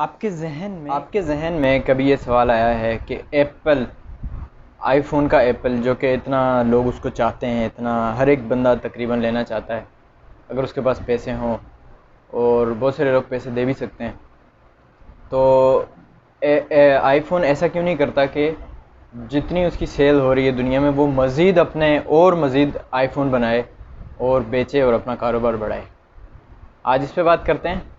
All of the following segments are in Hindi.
आपके जहन में कभी ये सवाल आया है कि एप्पल, आईफोन का एप्पल, जो कि इतना लोग उसको चाहते हैं, इतना हर एक बंदा तकरीबन लेना चाहता है अगर उसके पास पैसे हों, और बहुत सारे लोग पैसे दे भी सकते हैं, तो आईफोन ऐसा क्यों नहीं करता कि जितनी उसकी सेल हो रही है दुनिया में, वो मज़ीद अपने और मज़ीद आईफोन बनाए और बेचे और अपना कारोबार बढ़ाए। आज इस पे बात करते हैं।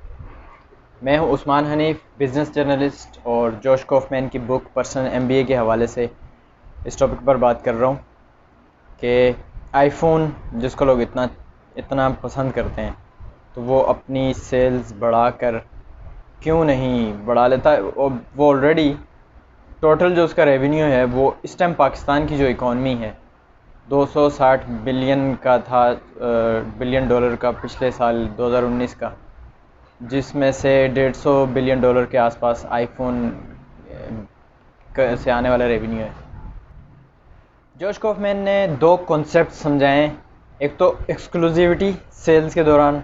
मैं हूं उस्मान हनीफ, बिज़नेस जर्नलिस्ट, और जोश कॉफमैन की बुक पर्सनल एमबीए के हवाले से इस टॉपिक पर बात कर रहा हूं कि आईफोन जिसको लोग इतना इतना पसंद करते हैं, तो वो अपनी सेल्स बढ़ाकर क्यों नहीं बढ़ा लेता है। वो ऑलरेडी टोटल जो उसका रेवेन्यू है, वो इस टाइम पाकिस्तान की जो इकॉनमी है 260 बिलियन का था, बिलियन डॉलर का पिछले साल 2019 का, जिसमें से 150 बिलियन डॉलर के आसपास आईफोन से आने वाला रेवेन्यू है। जोश कॉफमैन ने दो कॉन्सेप्ट समझाए, एक तो एक्सक्लूसिविटी सेल्स के दौरान,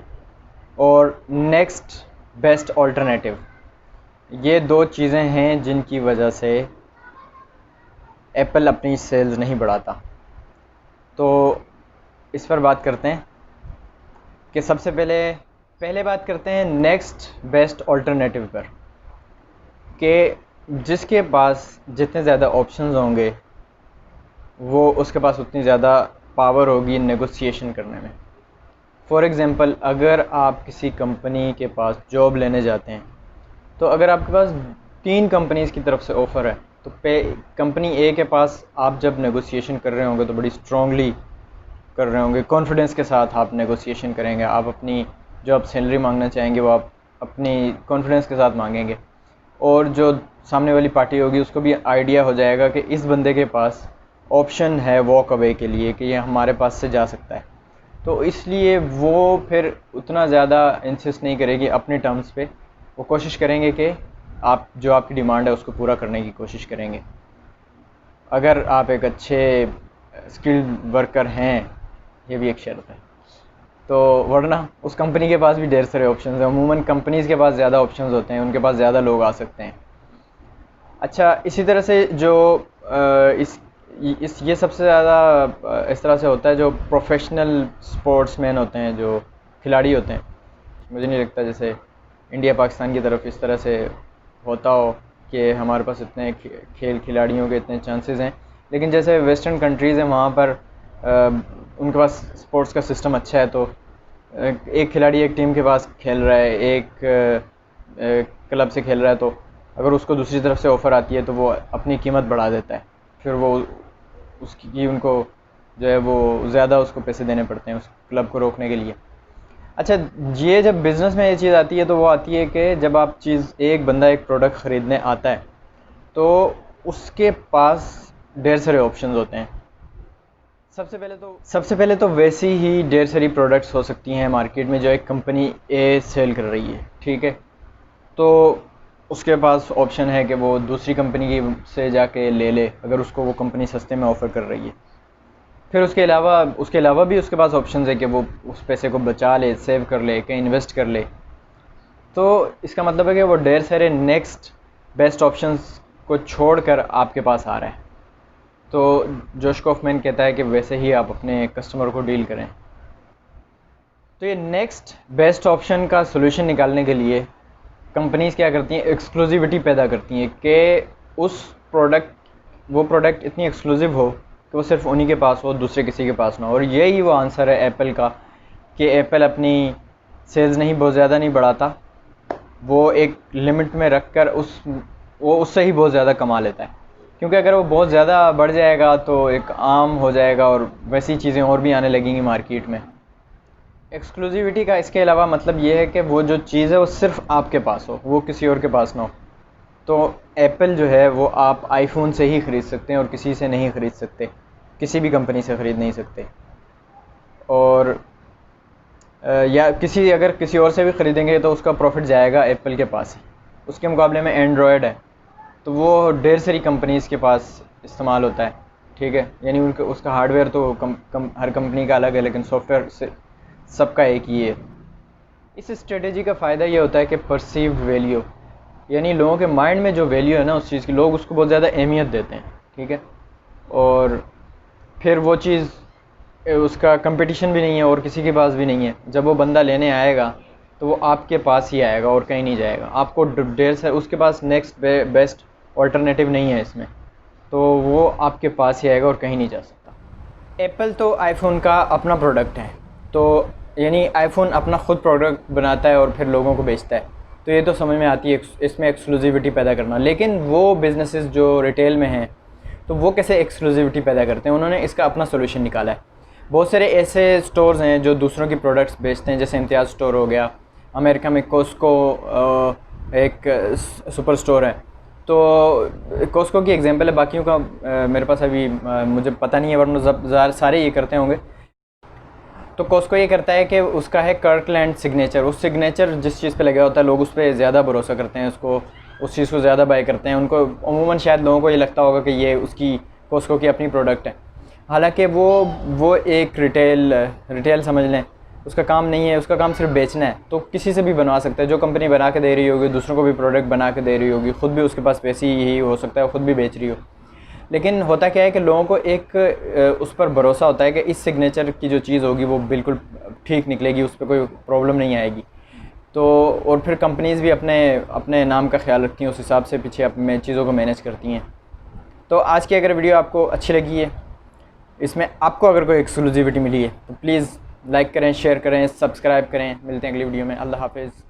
और नेक्स्ट बेस्ट ऑल्टरनेटिव। ये दो चीज़ें हैं जिनकी वजह से एप्पल अपनी सेल्स नहीं बढ़ाता। तो इस पर बात करते हैं कि सबसे पहले बात करते हैं नेक्स्ट बेस्ट ऑल्टरनेटिव पर, कि जिसके पास जितने ज़्यादा ऑप्शंस होंगे, वो उसके पास उतनी ज़्यादा पावर होगी नेगोशिएशन करने में। फॉर एग्ज़ाम्पल, अगर आप किसी कंपनी के पास जॉब लेने जाते हैं, तो अगर आपके पास 3 कंपनीज़ की तरफ से ऑफ़र है, तो कंपनी ए के पास आप जब नेगोशिएशन कर रहे होंगे तो बड़ी स्ट्रांगली कर रहे होंगे, कॉन्फिडेंस के साथ आप नेगोशिएशन करेंगे, आप अपनी जो आप सैलरी मांगना चाहेंगे वो आप अपनी कॉन्फिडेंस के साथ मांगेंगे, और जो सामने वाली पार्टी होगी उसको भी आइडिया हो जाएगा कि इस बंदे के पास ऑप्शन है वॉक अवे के लिए, कि ये हमारे पास से जा सकता है। तो इसलिए वो फिर उतना ज़्यादा इंसिस्ट नहीं करेगी अपने टर्म्स पे, वो कोशिश करेंगे कि आप जो आपकी डिमांड है उसको पूरा करने की कोशिश करेंगे। अगर आप एक अच्छे स्किल्ड वर्कर हैं, ये भी एक शर्त है, तो वरना उस कंपनी के पास भी ढेर सारे ऑप्शंस हैं। अमूमन कंपनीज़ के पास ज़्यादा ऑप्शंस होते हैं, उनके पास ज़्यादा लोग आ सकते हैं। अच्छा, इसी तरह से जो इस ये सबसे ज़्यादा इस तरह से होता है जो प्रोफेशनल स्पोर्ट्समैन होते हैं, जो खिलाड़ी होते हैं। मुझे नहीं लगता जैसे इंडिया पाकिस्तान की तरफ इस तरह से होता हो कि हमारे पास इतने खेल खिलाड़ियों के इतने चांसेस हैं, लेकिन जैसे वेस्टर्न कंट्रीज़ हैं वहाँ पर उनके पास स्पोर्ट्स का सिस्टम अच्छा है, तो एक खिलाड़ी एक टीम के पास खेल रहा है, एक क्लब से खेल रहा है, तो अगर उसको दूसरी तरफ से ऑफ़र आती है तो वो अपनी कीमत बढ़ा देता है, फिर वो उसकी उनको जो है वो ज़्यादा उसको पैसे देने पड़ते हैं उस क्लब को रोकने के लिए। अच्छा, ये जब बिज़नेस में ये चीज़ आती है तो वो आती है कि जब आप एक बंदा एक प्रोडक्ट ख़रीदने आता है तो उसके पास ढेर सारे ऑप्शंस होते हैं। सबसे पहले तो वैसी ही ढेर सारी प्रोडक्ट्स हो सकती हैं मार्केट में जो एक कंपनी ए सेल कर रही है, ठीक है, तो उसके पास ऑप्शन है कि वो दूसरी कंपनी की से जाके ले ले, अगर उसको वो कंपनी सस्ते में ऑफ़र कर रही है। फिर उसके अलावा भी उसके पास ऑप्शन है कि वो उस पैसे को बचा ले, सेव कर ले, कहीं इन्वेस्ट कर ले। तो इसका मतलब है कि वो ढेर सारे नेक्स्ट बेस्ट ऑप्शंस को छोड़कर आपके पास आ रहा है। तो जोश कॉफमैन कहता है कि वैसे ही आप अपने कस्टमर को डील करें। तो ये नेक्स्ट बेस्ट ऑप्शन का सोल्यूशन निकालने के लिए कंपनीज़ क्या करती हैं, एक्सक्लूसिविटी पैदा करती हैं कि वो प्रोडक्ट इतनी एक्सक्लूसिव हो कि वो सिर्फ उन्हीं के पास हो, दूसरे किसी के पास ना हो। और यही वो आंसर है एप्पल का, कि एप्पल अपनी सेल्स बहुत ज़्यादा नहीं बढ़ाता, वो एक लिमिट में रख कर वो उससे ही बहुत ज़्यादा कमा लेता है, क्योंकि अगर वो बहुत ज़्यादा बढ़ जाएगा तो एक आम हो जाएगा और वैसी चीज़ें और भी आने लगेंगी मार्केट में। एक्सक्लूसिविटी का इसके अलावा मतलब ये है कि वो जो चीज़ है वो सिर्फ आपके पास हो, वो किसी और के पास ना हो। तो एप्पल जो है वो आप आईफोन से ही ख़रीद सकते हैं और किसी से नहीं ख़रीद सकते, किसी भी कंपनी से ख़रीद नहीं सकते। और या अगर किसी और से भी ख़रीदेंगे तो उसका प्रॉफिट जाएगा एप्पल के पास ही। उसके मुकाबले में एंड्रॉयड है तो वो ढेर सारी कंपनीज़ के पास इस्तेमाल होता है, ठीक है, यानी उसका हार्डवेयर तो हर कंपनी का अलग है, लेकिन सॉफ्टवेयर से सबका एक ही है। इस स्ट्रेटेजी का फ़ायदा ये होता है कि परसीव्ड वैल्यू, यानी लोगों के माइंड में जो वैल्यू है ना उस चीज़ की, लोग उसको बहुत ज़्यादा अहमियत देते हैं, ठीक है। और फिर वो चीज़ उसका कंपटीशन भी नहीं है और किसी के पास भी नहीं है। जब वो बंदा लेने आएगा तो वो आपके पास ही आएगा और कहीं नहीं जाएगा। आपको ढेर से उसके पास नेक्स्ट बेस्ट ऑल्टरनेटिव नहीं है इसमें, तो वो आपके पास ही आएगा और कहीं नहीं जा सकता। एप्पल तो आईफोन का अपना प्रोडक्ट है, तो यानी आईफोन अपना खुद प्रोडक्ट बनाता है और फिर लोगों को बेचता है, तो ये तो समझ में आती है इसमें एक्सक्लूसिविटी पैदा करना। लेकिन वो बिजनेसेस जो रिटेल में हैं तो वो कैसे एक्सक्लूसिविटी पैदा करते हैं, उन्होंने इसका अपना सोल्यूशन निकाला है। बहुत सारे ऐसे स्टोर्स हैं जो दूसरों की प्रोडक्ट्स बेचते हैं, जैसे इम्तियाज़ स्टोर हो गया, अमेरिका में कोस्को एक सुपर स्टोर है। तो कोस्को की एग्जांपल है, बाकियों का मेरे पास अभी मुझे पता नहीं है, वरना सारे ये करते होंगे। तो कोस्को ये करता है कि उसका है कर्कलैंड सिग्नेचर। उस सिग्नेचर जिस चीज़ पे लगा होता है लोग उस पर ज़्यादा भरोसा करते हैं, उसको उस चीज़ को ज़्यादा बाय करते हैं। उनको अमूमन शायद लोगों को ये लगता होगा कि ये उसकी कोस्को की अपनी प्रोडक्ट है, हालांकि वो एक रिटेल समझ लें, उसका काम नहीं है, उसका काम सिर्फ बेचना है। तो किसी से भी बनवा सकता है, जो कंपनी बना के दे रही होगी दूसरों को भी प्रोडक्ट बना के दे रही होगी, ख़ुद भी उसके पास पैसे ही हो सकता है ख़ुद भी बेच रही हो। लेकिन होता क्या है कि लोगों को एक उस पर भरोसा होता है कि इस सिग्नेचर की जो चीज़ होगी वो बिल्कुल ठीक निकलेगी, उस पर कोई प्रॉब्लम नहीं आएगी। तो और फिर कंपनीज़ भी अपने अपने नाम का ख्याल रखती हैं, उस हिसाब से पीछे अपने चीज़ों को मैनेज करती हैं। तो आज की अगर वीडियो आपको अच्छी लगी है, इसमें आपको अगर कोई एक्सक्लूसिविटी मिली है, तो प्लीज़ लाइक करें, शेयर करें, सब्सक्राइब करें। मिलते हैं अगली वीडियो में। अल्लाह हाफ़िज़।